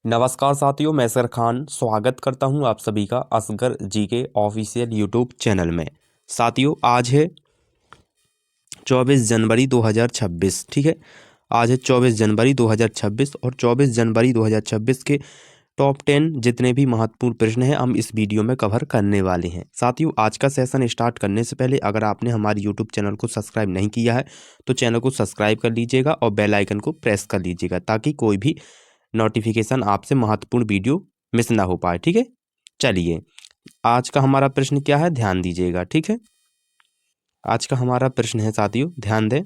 नमस्कार साथियों, मैं असगर खान स्वागत करता हूं आप सभी का असगर जी के ऑफिशियल यूट्यूब चैनल में। साथियों, आज है 24 जनवरी 2026। ठीक है, आज है 24 जनवरी 2026 और 24 जनवरी 2026 के टॉप 10 जितने भी महत्वपूर्ण प्रश्न हैं हम इस वीडियो में कवर करने वाले हैं। साथियों, आज का सेशन स्टार्ट करने से पहले अगर आपने हमारे यूट्यूब चैनल को सब्सक्राइब नहीं किया है तो चैनल को सब्सक्राइब कर लीजिएगा और बेल आइकन को प्रेस कर लीजिएगा ताकि कोई भी नोटिफिकेशन आपसे महत्वपूर्ण वीडियो मिस ना हो पाए। ठीक है, चलिए आज का हमारा प्रश्न क्या है, ध्यान दीजिएगा। ठीक है, आज का हमारा प्रश्न है साथियों, ध्यान दें।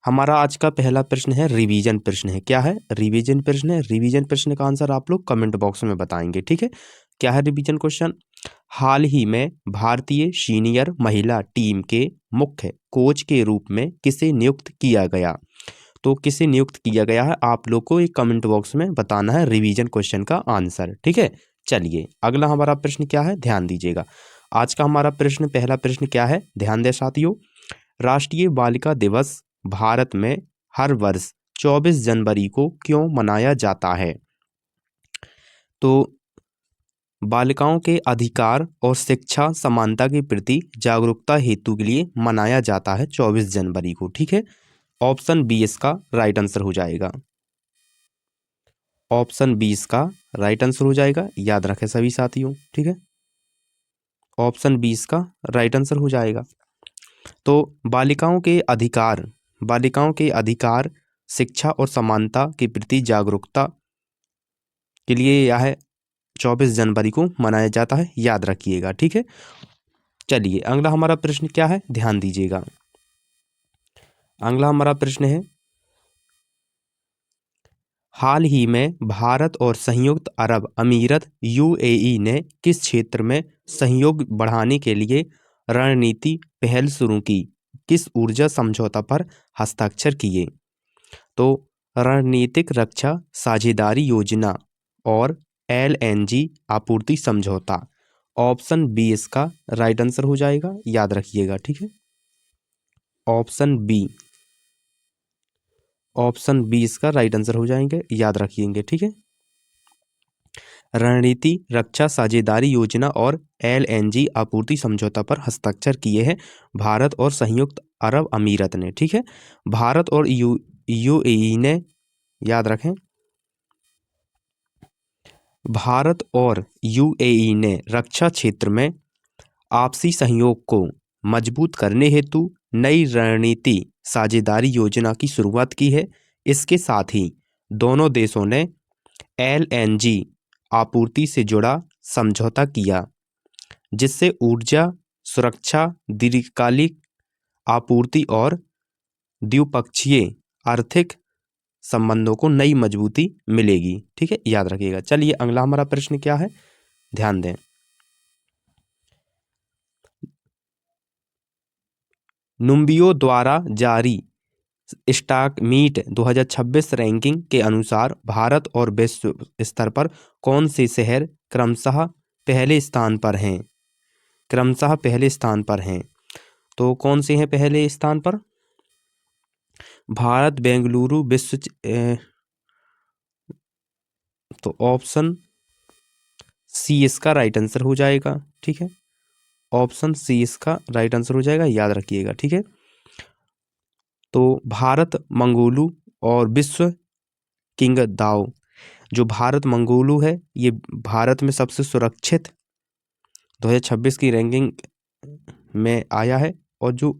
हमारा आज का पहला प्रश्न है रिवीजन प्रश्न है। क्या है? रिवीजन प्रश्न है। रिवीजन प्रश्न का आंसर आप लोग कमेंट बॉक्स में बताएंगे। ठीक है, क्या है रिवीजन क्वेश्चन? हाल ही में भारतीय सीनियर महिला टीम के मुख्य कोच के रूप में किसे नियुक्त किया गया? तो किसे नियुक्त किया गया है आप लोग को एक कमेंट बॉक्स में बताना है रिवीजन क्वेश्चन का आंसर। ठीक है, चलिए अगला हमारा प्रश्न क्या है, ध्यान दीजिएगा। आज का हमारा प्रश्न, पहला प्रश्न क्या है, ध्यान दें साथियों। राष्ट्रीय बालिका दिवस भारत में हर वर्ष 24 जनवरी को क्यों मनाया जाता है? तो बालिकाओं के अधिकार और शिक्षा समानता के प्रति जागरूकता हेतु के लिए मनाया जाता है 24 जनवरी को। ठीक है, ऑप्शन बी इसका राइट आंसर हो जाएगा। ऑप्शन बी इसका राइट आंसर हो जाएगा, याद रखें सभी साथियों। ठीक है, ऑप्शन बी इसका राइट आंसर हो जाएगा। तो बालिकाओं के अधिकार, शिक्षा और समानता के प्रति जागरूकता के लिए यह 24 जनवरी को मनाया जाता है, याद रखिएगा। ठीक है, चलिए अगला हमारा प्रश्न क्या है, ध्यान दीजिएगा। अगला हमारा प्रश्न है, हाल ही में भारत और संयुक्त अरब अमीरत यूएई ने किस क्षेत्र में सहयोग बढ़ाने के लिए रणनीति पहल शुरू की? किस ऊर्जा समझौता पर हस्ताक्षर किए? तो रणनीतिक रक्षा साझेदारी योजना और एलएनजी आपूर्ति समझौता। ऑप्शन बी इसका राइट आंसर हो जाएगा, याद रखिएगा। ठीक है, ऑप्शन बी इसका राइट आंसर हो जाएंगे, याद रखिएंगे। ठीक है, रणनीति रक्षा साझेदारी योजना और एलएनजी आपूर्ति समझौता पर हस्ताक्षर किए हैं भारत और संयुक्त अरब अमीरत ने। ठीक है, भारत और यूएई ने, याद रखें, भारत और यूएई ने रक्षा क्षेत्र में आपसी सहयोग को मजबूत करने हेतु नई रणनीति साझेदारी योजना की शुरुआत की है। इसके साथ ही दोनों देशों ने एलएनजी आपूर्ति से जुड़ा समझौता किया जिससे ऊर्जा सुरक्षा, दीर्घकालिक आपूर्ति और द्विपक्षीय आर्थिक संबंधों को नई मजबूती मिलेगी। ठीक है, याद रखिएगा। चलिए अगला हमारा प्रश्न क्या है, ध्यान दें। नुम्बियो द्वारा जारी स्टॉक मीट 2026 रैंकिंग के अनुसार भारत और विश्व स्तर पर कौन से शहर क्रमशः पहले स्थान पर हैं? क्रमशः पहले स्थान पर हैं, तो कौन से हैं पहले स्थान पर? भारत, बेंगलुरु, तो ऑप्शन सी इसका राइट आंसर हो जाएगा। ठीक है, ऑप्शन सी इसका राइट आंसर हो जाएगा, याद रखिएगा। ठीक है, तो भारत मंगोलू और विश्व किंगदाओ। जो भारत मंगोलू है ये भारत में सबसे सुरक्षित 2026 की रैंकिंग में आया है और जो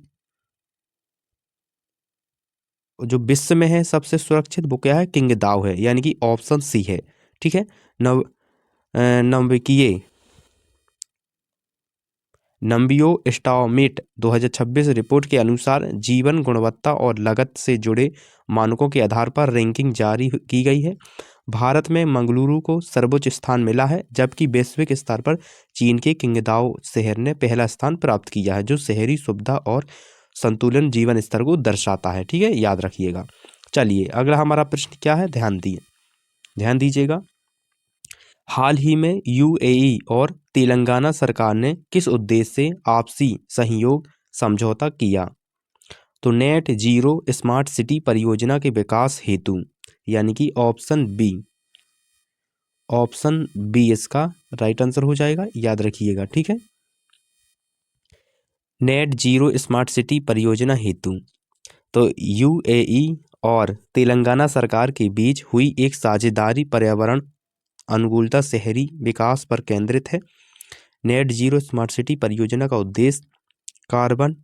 जो विश्व में है सबसे सुरक्षित वो क्या है, किंगदाओ है, यानी कि ऑप्शन सी है। ठीक है, नव नंबिकीय नंबियो स्टॉमेट 2026 रिपोर्ट के अनुसार जीवन गुणवत्ता और लागत से जुड़े मानकों के आधार पर रैंकिंग जारी की गई है। भारत में मंगलुरु को सर्वोच्च स्थान मिला है जबकि वैश्विक स्तर पर चीन के किंगदाओ शहर ने पहला स्थान प्राप्त किया है जो शहरी सुविधा और संतुलन जीवन स्तर को दर्शाता है। ठीक है, याद रखिएगा। चलिए अगला हमारा प्रश्न क्या है, ध्यान दीजिएगा। हाल ही में यूएई और तेलंगाना सरकार ने किस उद्देश्य से आपसी सहयोग समझौता किया? तो नेट जीरो स्मार्ट सिटी परियोजना के विकास हेतु, यानी कि ऑप्शन बी। ऑप्शन बी इसका राइट आंसर हो जाएगा, याद रखिएगा। ठीक है। नेट जीरो स्मार्ट सिटी परियोजना हेतु तो यूएई और तेलंगाना सरकार के बीच हुई एक साझेदारी पर्यावरण अनुकूलता शहरी विकास पर केंद्रित है। नेट जीरो स्मार्ट सिटी परियोजना का उद्देश्य कार्बन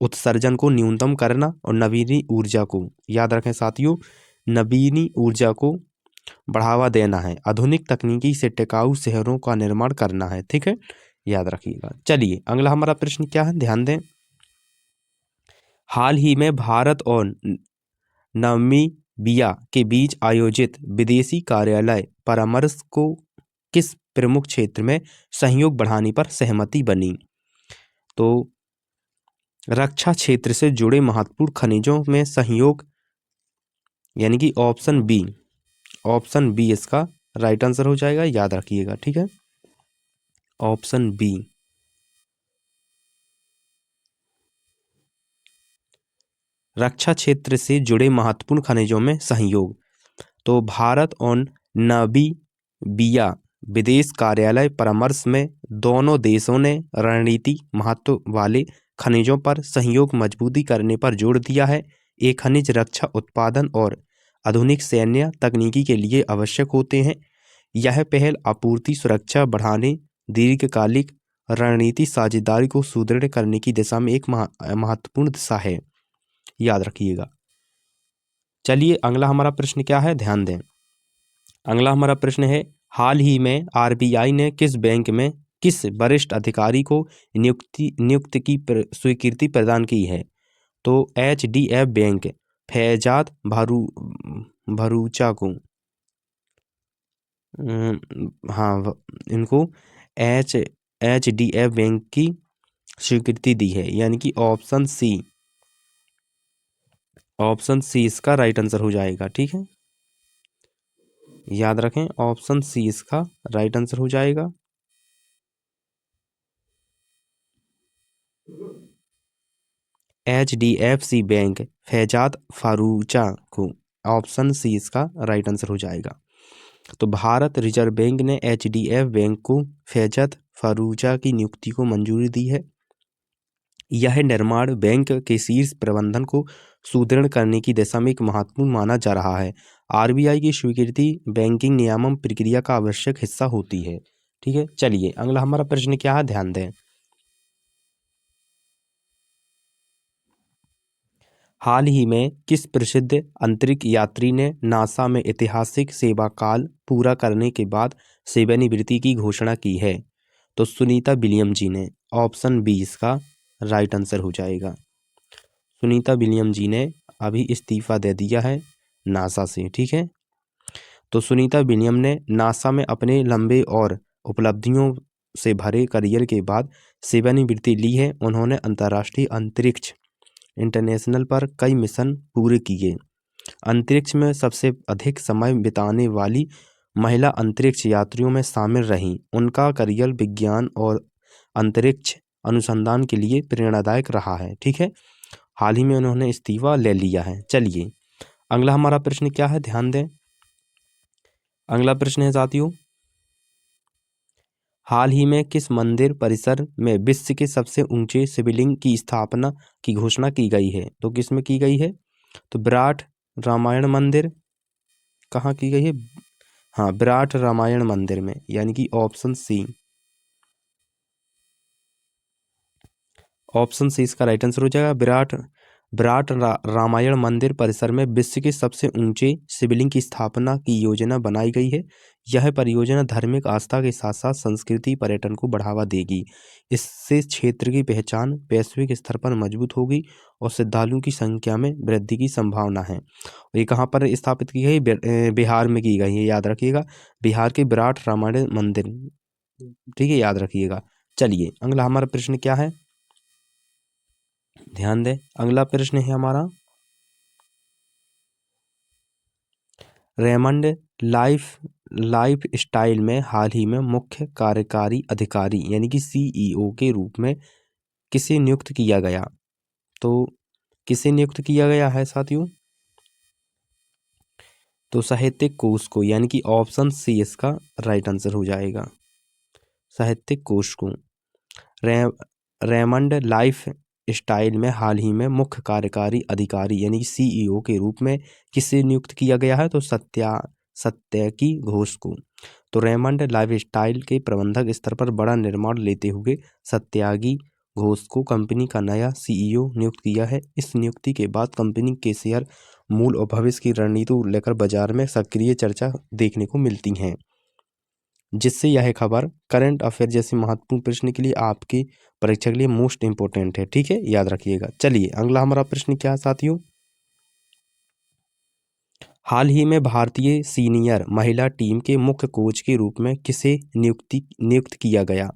उत्सर्जन को न्यूनतम करना और नवीनी ऊर्जा को, याद रखें साथियों, नवीनी ऊर्जा को बढ़ावा देना है, आधुनिक तकनीकी से टिकाऊ शहरों का निर्माण करना है। ठीक है, याद रखिएगा। चलिए अगला हमारा प्रश्न क्या है, ध्यान दें। हाल ही में भारत और नामीबिया के बीच आयोजित विदेशी कार्यालय परामर्श को किस प्रमुख क्षेत्र में सहयोग बढ़ाने पर सहमति बनी? तो रक्षा क्षेत्र से जुड़े महत्वपूर्ण खनिजों में सहयोग, यानी कि ऑप्शन बी इसका राइट आंसर हो जाएगा, याद रखिएगा। ठीक है, ऑप्शन बी, रक्षा क्षेत्र से जुड़े महत्वपूर्ण खनिजों में सहयोग। तो भारत और नामीबिया विदेश कार्यालय परामर्श में दोनों देशों ने रणनीति महत्व वाले खनिजों पर सहयोग मजबूती करने पर जोर दिया है। ये खनिज रक्षा उत्पादन और आधुनिक सैन्य तकनीकी के लिए आवश्यक होते हैं। यह पहल आपूर्ति सुरक्षा बढ़ाने, दीर्घकालिक रणनीति साझेदारी को सुदृढ़ करने की दिशा में एक महत्वपूर्ण दिशा है, याद रखिएगा। चलिए अगला हमारा प्रश्न क्या है, ध्यान दें। अगला हमारा प्रश्न है, हाल ही में आरबीआई ने किस बैंक में किस वरिष्ठ अधिकारी को नियुक्ति की स्वीकृति प्रदान की है? तो एचडीएफ बैंक फैजाद भरूचा को, हाँ इनको एचडीएफ बैंक की स्वीकृति दी है, यानी कि ऑप्शन सी इसका राइट आंसर हो जाएगा। ठीक है, याद रखें, ऑप्शन सी इसका राइट आंसर हो जाएगा। एचडीएफसी बैंक फैजाद फारूचा को, ऑप्शन सी इसका राइट आंसर हो जाएगा। तो भारत रिजर्व बैंक ने एचडीएफ बैंक को फैजाद फारूचा की नियुक्ति को मंजूरी दी है। यह निर्माण बैंक के शीर्ष प्रबंधन को सुदृढ़ करने की दिशा में एक महत्वपूर्ण माना जा रहा है। आरबीआई की स्वीकृति बैंकिंग नियामक प्रक्रिया का आवश्यक हिस्सा होती है। ठीक है, चलिए अगला हमारा प्रश्न क्या है, ध्यान दें। हाल ही में किस प्रसिद्ध अंतरिक्ष यात्री ने नासा में ऐतिहासिक सेवा काल पूरा करने के बाद सेवानिवृत्ति की घोषणा की है? तो सुनीता विलियम जी ने, ऑप्शन बी इसका राइट आंसर हो जाएगा। सुनीता विलियम जी ने अभी इस्तीफा दे दिया है नासा से। ठीक है, तो सुनीता विलियम ने नासा में अपने लंबे और उपलब्धियों से भरे करियर के बाद सेवानिवृत्ति ली है। उन्होंने अंतर्राष्ट्रीय अंतरिक्ष इंटरनेशनल पर कई मिशन पूरे किए। अंतरिक्ष में सबसे अधिक समय बिताने वाली महिला अंतरिक्ष यात्रियों में शामिल रहीं। उनका करियर विज्ञान और अंतरिक्ष अनुसंधान के लिए प्रेरणादायक रहा है। ठीक है, हाल ही में उन्होंने इस्तीफा ले लिया है। चलिए अगला हमारा प्रश्न क्या है, ध्यान दें। अगला प्रश्न है साथियों, हाल ही में किस मंदिर परिसर में विश्व के सबसे ऊंचे शिवलिंग की स्थापना की घोषणा की गई है? तो किस में की गई है? तो विराट रामायण मंदिर, कहाँ की गई है? हाँ, विराट रामायण मंदिर में, यानी कि ऑप्शन सी इसका राइट आंसर हो जाएगा। विराट रामायण मंदिर परिसर में विश्व के सबसे ऊंचे शिवलिंग की स्थापना की योजना बनाई गई है। यह परियोजना धार्मिक आस्था के साथ साथ संस्कृति पर्यटन को बढ़ावा देगी। इससे क्षेत्र की पहचान वैश्विक स्तर पर मजबूत होगी और श्रद्धालुओं की संख्या में वृद्धि की संभावना है। ये कहाँ पर स्थापित की गई? बिहार में की गई है, याद रखिएगा, बिहार के विराट रामायण मंदिर। ठीक है, याद रखिएगा। चलिए अगला हमारा प्रश्न क्या है, ध्यान दें। अगला प्रश्न है हमारा, रेमंड लाइफ स्टाइल में हाल ही में मुख्य कार्यकारी अधिकारी यानी कि सीईओ के रूप में किसे नियुक्त किया गया? तो किसे नियुक्त किया गया है साथियों? तो साहित्यिक कोश को, यानी कि ऑप्शन सी इसका राइट आंसर हो जाएगा, साहित्यिक कोश को। रे, रेमंड लाइफ स्टाइल में हाल ही में मुख्य कार्यकारी अधिकारी यानी सीईओ के रूप में किसे नियुक्त किया गया है? तो सत्यकी घोष को। तो रेमंड लाइफ स्टाइल के प्रबंधक स्तर पर बड़ा निर्माण लेते हुए सत्यागी घोष को कंपनी का नया सीईओ नियुक्त किया है। इस नियुक्ति के बाद कंपनी के शेयर मूल और भविष्य की रणनीति को लेकर बाजार में सक्रिय चर्चा देखने को मिलती हैं, जिससे यह खबर करंट अफेयर जैसे महत्वपूर्ण प्रश्न के लिए आपकी परीक्षा के लिए मोस्ट इंपोर्टेंट है। ठीक है, याद रखिएगा। चलिए अगला हमारा प्रश्न क्या है साथियों? हाल ही में भारतीय सीनियर महिला टीम के मुख्य कोच के रूप में किसे नियुक्त किया गया?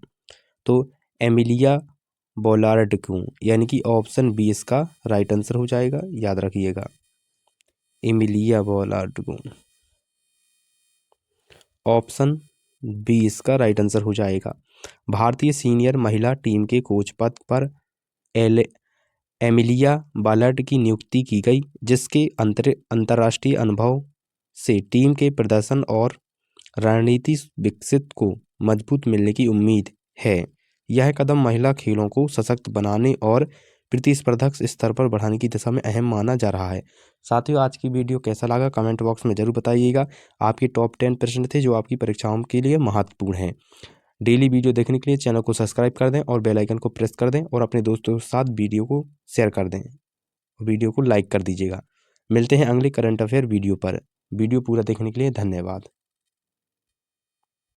तो एमिलिया बोलार्ड को, यानी कि ऑप्शन बी इसका राइट आंसर हो जाएगा, याद रखिएगा, एमिलिया बोलार्ड को। ऑप्शन बी इसका राइट आंसर हो जाएगा। भारतीय सीनियर महिला टीम के कोच पद पर एमिलिया बालार्ड की नियुक्ति की गई, जिसके अंतर्राष्ट्रीय अनुभव से टीम के प्रदर्शन और रणनीति विकसित को मजबूत मिलने की उम्मीद है। यह कदम महिला खेलों को सशक्त बनाने और प्रतिस्पर्धक स्तर पर बढ़ाने की दिशा में अहम माना जा रहा है। साथियों, आज की वीडियो कैसा लगा कमेंट बॉक्स में जरूर बताइएगा। आपके टॉप 10 प्रश्न थे जो आपकी परीक्षाओं के लिए महत्वपूर्ण हैं। डेली वीडियो देखने के लिए चैनल को सब्सक्राइब कर दें और बेल आइकन को प्रेस कर दें और अपने दोस्तों के साथ वीडियो को शेयर कर दें, वीडियो को लाइक कर दीजिएगा। मिलते हैं अगले करंट अफेयर वीडियो पर। वीडियो पूरा देखने के लिए धन्यवाद।